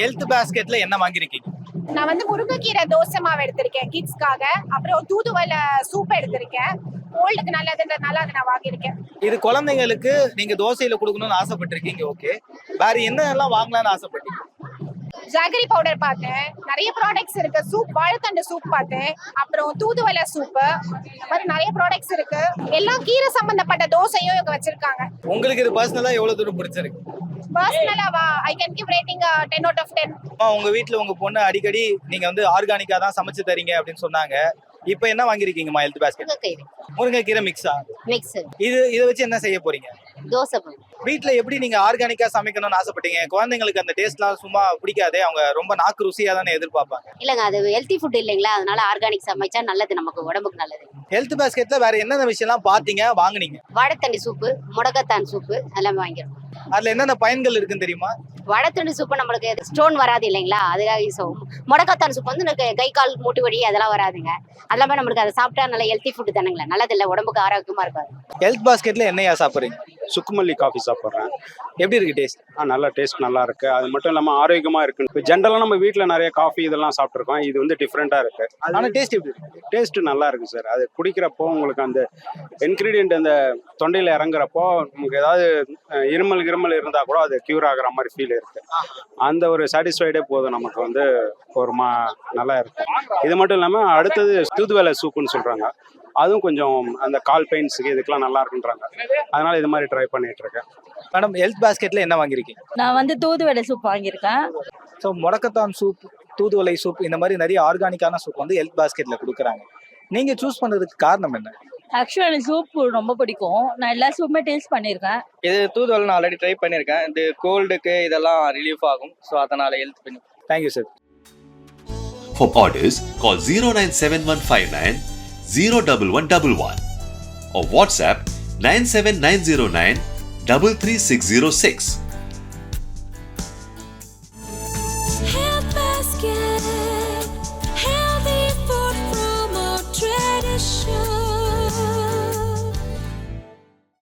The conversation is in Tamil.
ஹெல்த் பாஸ்கெட்ல என்ன வாங்கிருக்கீங்க? நான் வந்து முருங்கைக்கீரை தோசை மாவு எடுத்திருக்கேன் கிட்ஸ்க்காக. அப்புறம் தூதுவளை சூப் எடுத்திருக்கேன். கோல்டுக்கு நல்லதுன்றதுனால அதை நான் வாங்கியிருக்கேன். இது குழந்தைங்களுக்கு நீங்க தோசையில கொடுக்கணும்னு ஆசைப்பட்டிருக்கீங்க. ஓகே, வேற என்னெல்லாம் வாங்கலாம்னு ஆசைப்பட்டீங்க? ஜாகரி பவுடர் பார்த்தேன். நிறைய ப்ராடக்ட்ஸ் இருக்கு. சூப், வாழைத்தண்டு சூப் பார்த்தேன். அப்புறம் தூதுவளை சூப்பு, இந்த மாதிரி நிறைய ப்ராடக்ட்ஸ் இருக்கு. எல்லாம் கீரை சம்பந்தப்பட்ட தோசையும் இங்க வச்சிருக்காங்க. உங்களுக்கு இது பர்சனலா எவ்வளவு தூரம் பிடிச்சிருக்கு? பர்சனலாவா I can give rating 10 out of 10. உங்க வீட்ல உங்க பொண்ணு அடிக்கடி நீங்க வந்து ஆர்கானிக்கா தான் சமைச்சு தரீங்க அப்படின்னு சொன்னாங்க. இப்போ என்ன வாங்கிருக்கீங்கம்மா ஹெல்த் பாஸ்கெட்? முருங்கைக்கீரை மிக்ஸா? மிக்ஸ். இதை வச்சு என்ன செய்ய போறீங்க? தோசை. வீட்ல எப்படி நீங்க ஆர்கானிக்கா சமைக்கணும்னு ஆசைப்பட்டீங்க? குழந்தைங்களுக்கு அந்த டேஸ்ட்லாம் சும்மா பிடிக்காதே, அவங்க ரொம்ப நாக்கு ருசியா தானே எதிர்பார்ப்பாங்க. இல்லங்க, அது ஹெல்த்தி ஃபுட் இல்லைங்களா, அதனால ஆர்கானிக் சமைச்சா நல்லது, நமக்கு உடம்புக்கு நல்லது. ஹெல்த் பாஸ்கெட்ல வேற என்னென்ன விஷயம்லாம் பாத்தீங்க, வாங்குனீங்க? வாழைத்தண்டி சூப்பு, முடக்கத்தான் சூப்பு எல்லாமே வாங்கிருக்கோம். அதுல என்னென்ன பயன்கள் இருக்குன்னு தெரியுமா? வாழைத்தண்டு சூப்பு நம்மளுக்கு ஸ்டோன் வராது இல்லைங்களா, அதுக்காக யூஸ் ஆகும். முடக்கத்தான் சூப்பு வந்து எனக்கு கை கால் மூட்டு வலி அதெல்லாம் வராதுங்க. எல்லாமே நம்மளுக்கு அதை சாப்பிட்டா நல்ல ஹெல்த்தி ஃபுட் தானுங்களா, நல்லது இல்லை, உடம்புக்கு ஆரோக்கியமா இருக்காது. ஹெல்த் பாஸ்கெட்ல என்னையா சாப்பிடுறீங்க? சுக்குமல்லி காஃபி சாப்பிட்றேன். எப்படி இருக்கு டேஸ்ட்? நல்லா டேஸ்ட் நல்லா இருக்கு. அது மட்டும் இல்லாமல் ஆரோக்கியமாக இருக்கு. இப்போ ஜென்ரலாக நம்ம வீட்டில் நிறைய காஃபி இதெல்லாம் சாப்பிட்ருக்கோம். இது வந்து டிஃப்ரெண்டாக இருக்கு. ஆனா டேஸ்ட் எப்படி இருக்கு? டேஸ்ட் நல்லா இருக்கு சார். அது குடிக்கிறப்போ உங்களுக்கு அந்த இன்க்ரீடியன்ட் அந்த தொண்டையில் இறங்குறப்போ நமக்கு ஏதாவது இருமல் இருந்தால் கூட அது க்யூர் ஆகுற மாதிரி ஃபீல் இருக்கு. அந்த ஒரு சாட்டிஸ்ஃபைடே போதும் நமக்கு வந்து ஒரு நல்லா இருக்கு. இது மட்டும் இல்லாமல் அடுத்தது தூதுவளை சூப்புன்னு சொல்றாங்க. அதுவும் கொஞ்சம் அந்த கால் பெயின்ஸுக்கு இதுக்கெல்லாம் நல்லா இருக்குன்றாங்க. அதனால இது மாதிரி ட்ரை பண்ணிட்டு இருக்கேன். மேடம், ஹெல்த் பாஸ்கெட்ல என்ன வாங்கிருக்கீங்க? நான் வந்து தூதுவளை சூப் வாங்கியிருக்கேன். ஸோ முடக்கத்தான் சூப், தூதுவளை சூப், இந்த மாதிரி நிறைய ஆர்கானிக்கான சூப் வந்து ஹெல்த் பாஸ்கெட்ல கொடுக்குறாங்க. நீங்க சூஸ் பண்ணதுக்கு காரணம் என்ன? ஆக்சுவலாக எனக்கு சூப் ரொம்ப பிடிக்கும். நான் எல்லா சூப்புமே டேஸ்ட் பண்ணியிருக்கேன். இது தூதுவளை நான் ஆல்ரெடி ட்ரை பண்ணியிருக்கேன். இது கோல்டுக்கு இதெல்லாம் ரிலீஃப் ஆகும். ஸோ அதனால ஹெல்த் பண்ணி. Thank you sir. For orders, call 097159 01111 or WhatsApp 97909 33606.